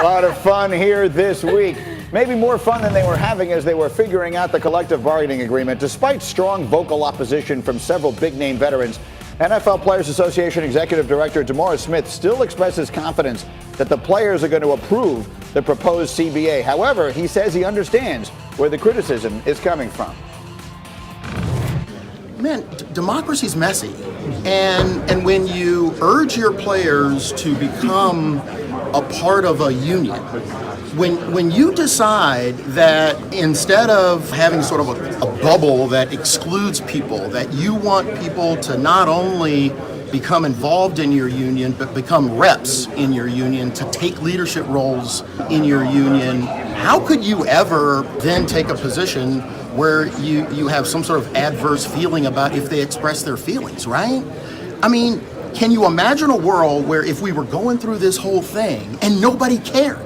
lot of fun here this week. Maybe more fun than they were having as they were figuring out the collective bargaining agreement. Despite strong vocal opposition from several big-name veterans, NFL Players Association Executive Director DeMaurice Smith still expresses confidence that the players are going to approve the proposed CBA. However, he says he understands where the criticism is coming from. Man, democracy's messy. And when you urge your players to become a part of a union, when you decide that instead of having sort of a bubble that excludes people, that you want people to not only become involved in your union, but become reps in your union, to take leadership roles in your union, how could you ever then take a position where you have some sort of adverse feeling about if they express their feelings, right? I mean, can you imagine a world where if we were going through this whole thing and nobody cared?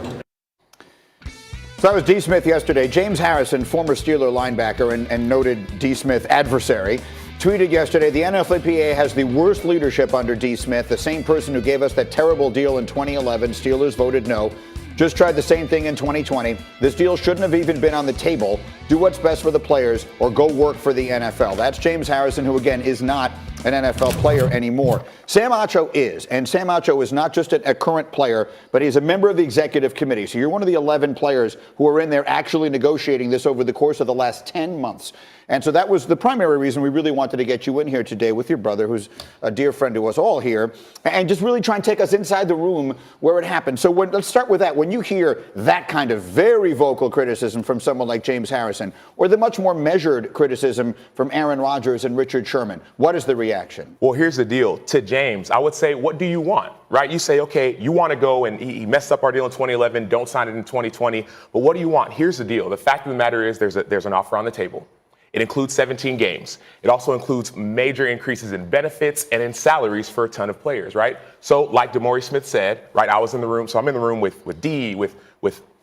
So that was D. Smith yesterday. James Harrison, former Steeler linebacker and noted D. Smith adversary, tweeted yesterday, the NFLPA has the worst leadership under D. Smith, the same person who gave us that terrible deal in 2011. Steelers voted no. Just tried the same thing in 2020. This deal shouldn't have even been on the table. Do what's best for the players or go work for the NFL. That's James Harrison, who, again, is not an NFL player anymore. Sam Acho is, and Sam Acho is not just a current player, but he's a member of the executive committee. So you're one of the 11 players who are in there actually negotiating this over the course of the last 10 months. And so that was the primary reason we really wanted to get you in here today with your brother, who's a dear friend to us all here, and just really try and take us inside the room where it happened. So let's start with that. When you hear that kind of very vocal criticism from someone like James Harrison, or the much more measured criticism from Aaron Rodgers and Richard Sherman, what is the reaction? Well, here's the deal. To James, I would say, what do you want? Right? You say, okay, you want to go, and he messed up our deal in 2011, don't sign it in 2020. But what do you want? Here's the deal. The fact of the matter is there's an offer on the table. It includes 17 games. It also includes major increases in benefits and in salaries for a ton of players, right? So like DeMaurice Smith said, right, I was in the room. So I'm in the room with D, with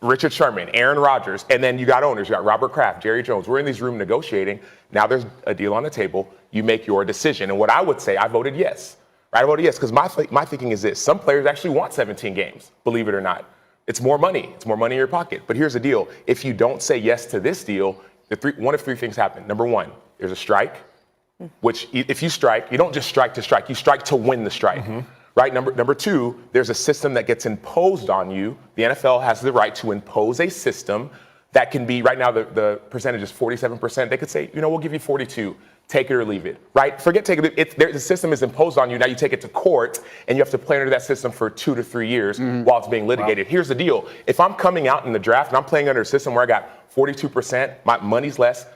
Richard Sherman, Aaron Rodgers, and then you got owners. You got Robert Kraft, Jerry Jones. We're in these rooms negotiating. Now there's a deal on the table. You make your decision. And what I would say, I voted yes. Right? I voted yes because my thinking is this. Some players actually want 17 games, believe it or not. It's more money. It's more money in your pocket. But here's the deal. If you don't say yes to this deal, one of three things happen. Number one, there's a strike, which if you strike, you don't just strike to strike, you strike to win the strike, right? Number two, there's a system that gets imposed on you. The NFL has the right to impose a system that can be, right now the percentage is 47%. They could say, we'll give you 42, take it or leave it, right? Forget take it. The system is imposed on you. Now you take it to court and you have to play under that system for 2 to 3 years while it's being litigated. Wow. Here's the deal. If I'm coming out in the draft and I'm playing under a system where I got 42%, my money's less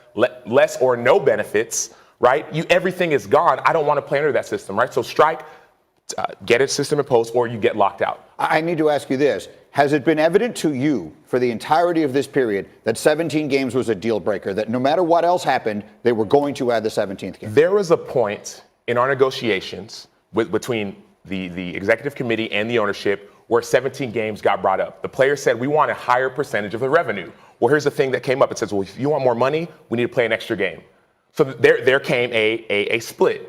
or no benefits, right? Everything is gone. I don't want to play under that system, right? So strike, get a system imposed, or you get locked out. I need to ask you this. Has it been evident to you for the entirety of this period that 17 games was a deal breaker, that no matter what else happened, they were going to add the 17th game? There was a point in our negotiations between the executive committee and the ownership where 17 games got brought up. The players said, we want a higher percentage of the revenue. Well, here's the thing that came up. It says, well, if you want more money, we need to play an extra game. So there came a split.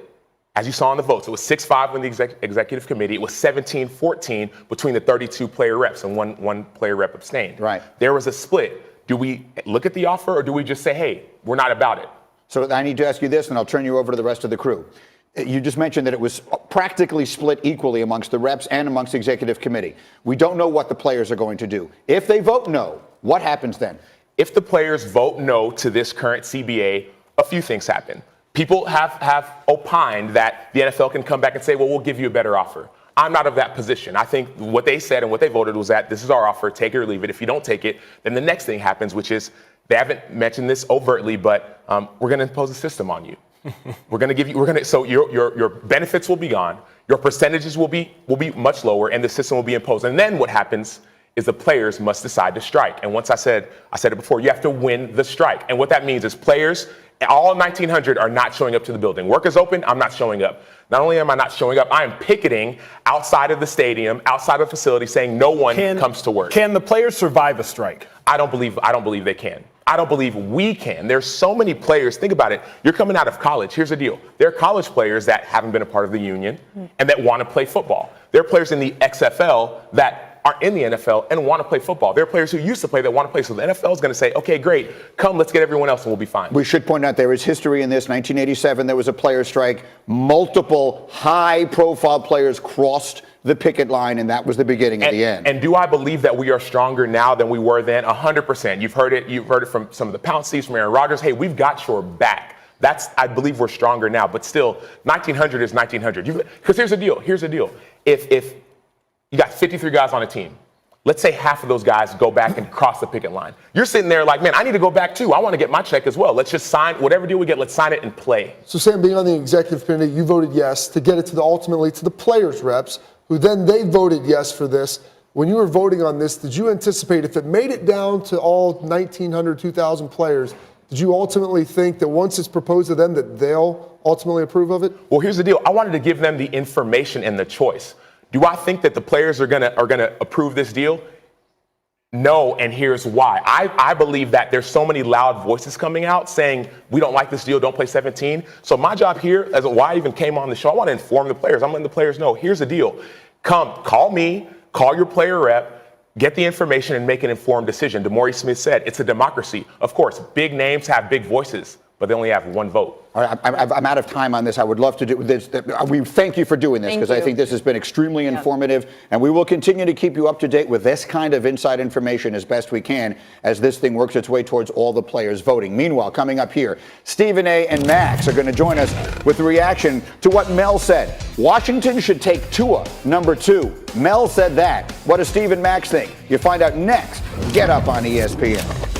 As you saw in the votes, it was 6-5 in the executive committee. It was 17-14 between the 32 player reps, and one player rep abstained. Right. There was a split. Do we look at the offer, or do we just say, hey, we're not about it? So I need to ask you this, and I'll turn you over to the rest of the crew. You just mentioned that it was practically split equally amongst the reps and amongst the executive committee. We don't know what the players are going to do. If they vote no, what happens then? If the players vote no to this current CBA, a few things happen. People have opined that the NFL can come back and say, well, we'll give you a better offer. I'm not of that position. I think what they said and what they voted was that this is our offer, take it or leave it. If you don't take it, then the next thing happens, which is they haven't mentioned this overtly, but we're going to impose a system on you. So your benefits will be gone, your percentages will be much lower, and the system will be imposed. And then what happens is the players must decide to strike. And once I said it before, you have to win the strike. And what that means is players, all 1,900 are not showing up to the building. Work is open, I'm not showing up. Not only am I not showing up, I am picketing outside of the stadium, outside of the facility, saying no one comes to work. Can the players survive a strike? I don't believe they can. I don't believe we can. There's so many players. Think about it. You're coming out of college. Here's the deal. There are college players that haven't been a part of the union and that want to play football. There are players in the XFL that aren't in the NFL and want to play football. There are players who used to play that want to play. So the NFL is going to say, okay, great, come, let's get everyone else and we'll be fine. We should point out there is history in this. 1987, there was a player strike. Multiple high-profile players crossed the picket line, and that was the beginning of the end. And do I believe that we are stronger now than we were then? 100%. You've heard it from some of the Pounceys, from Aaron Rodgers. Hey, we've got your back. I believe we're stronger now, but still, 1900 is 1900. Because here's the deal. If you got 53 guys on a team, let's say half of those guys go back and cross the picket line. You're sitting there like, man, I need to go back too. I want to get my check as well. Let's just sign whatever deal we get. Let's sign it and play. So Sam, being on the executive committee, you voted yes to get it ultimately to the players' reps, who then they voted yes for this. When you were voting on this, did you anticipate if it made it down to all 1,900, 2,000 players, did you ultimately think that once it's proposed to them that they'll ultimately approve of it? Well, here's the deal. I wanted to give them the information and the choice. Do I think that the players are gonna approve this deal? No, and here's why. I believe that there's so many loud voices coming out saying, we don't like this deal, don't play 17. So my job here, as why I even came on the show, I want to inform the players. I'm letting the players know, here's the deal. Come, call me, call your player rep, get the information and make an informed decision. DeMaurice Smith said, it's a democracy. Of course, big names have big voices, but they only have one vote. All right, I'm out of time on this. I would love to do this. We thank you for doing this because I think this has been extremely informative, and we will continue to keep you up to date with this kind of inside information as best we can as this thing works its way towards all the players voting. Meanwhile, coming up here, Stephen A. and Max are going to join us with a reaction to what Mel said. Washington should take Tua, number 2. Mel said that. What does Steve and Max think? You find out next. Get Up on ESPN.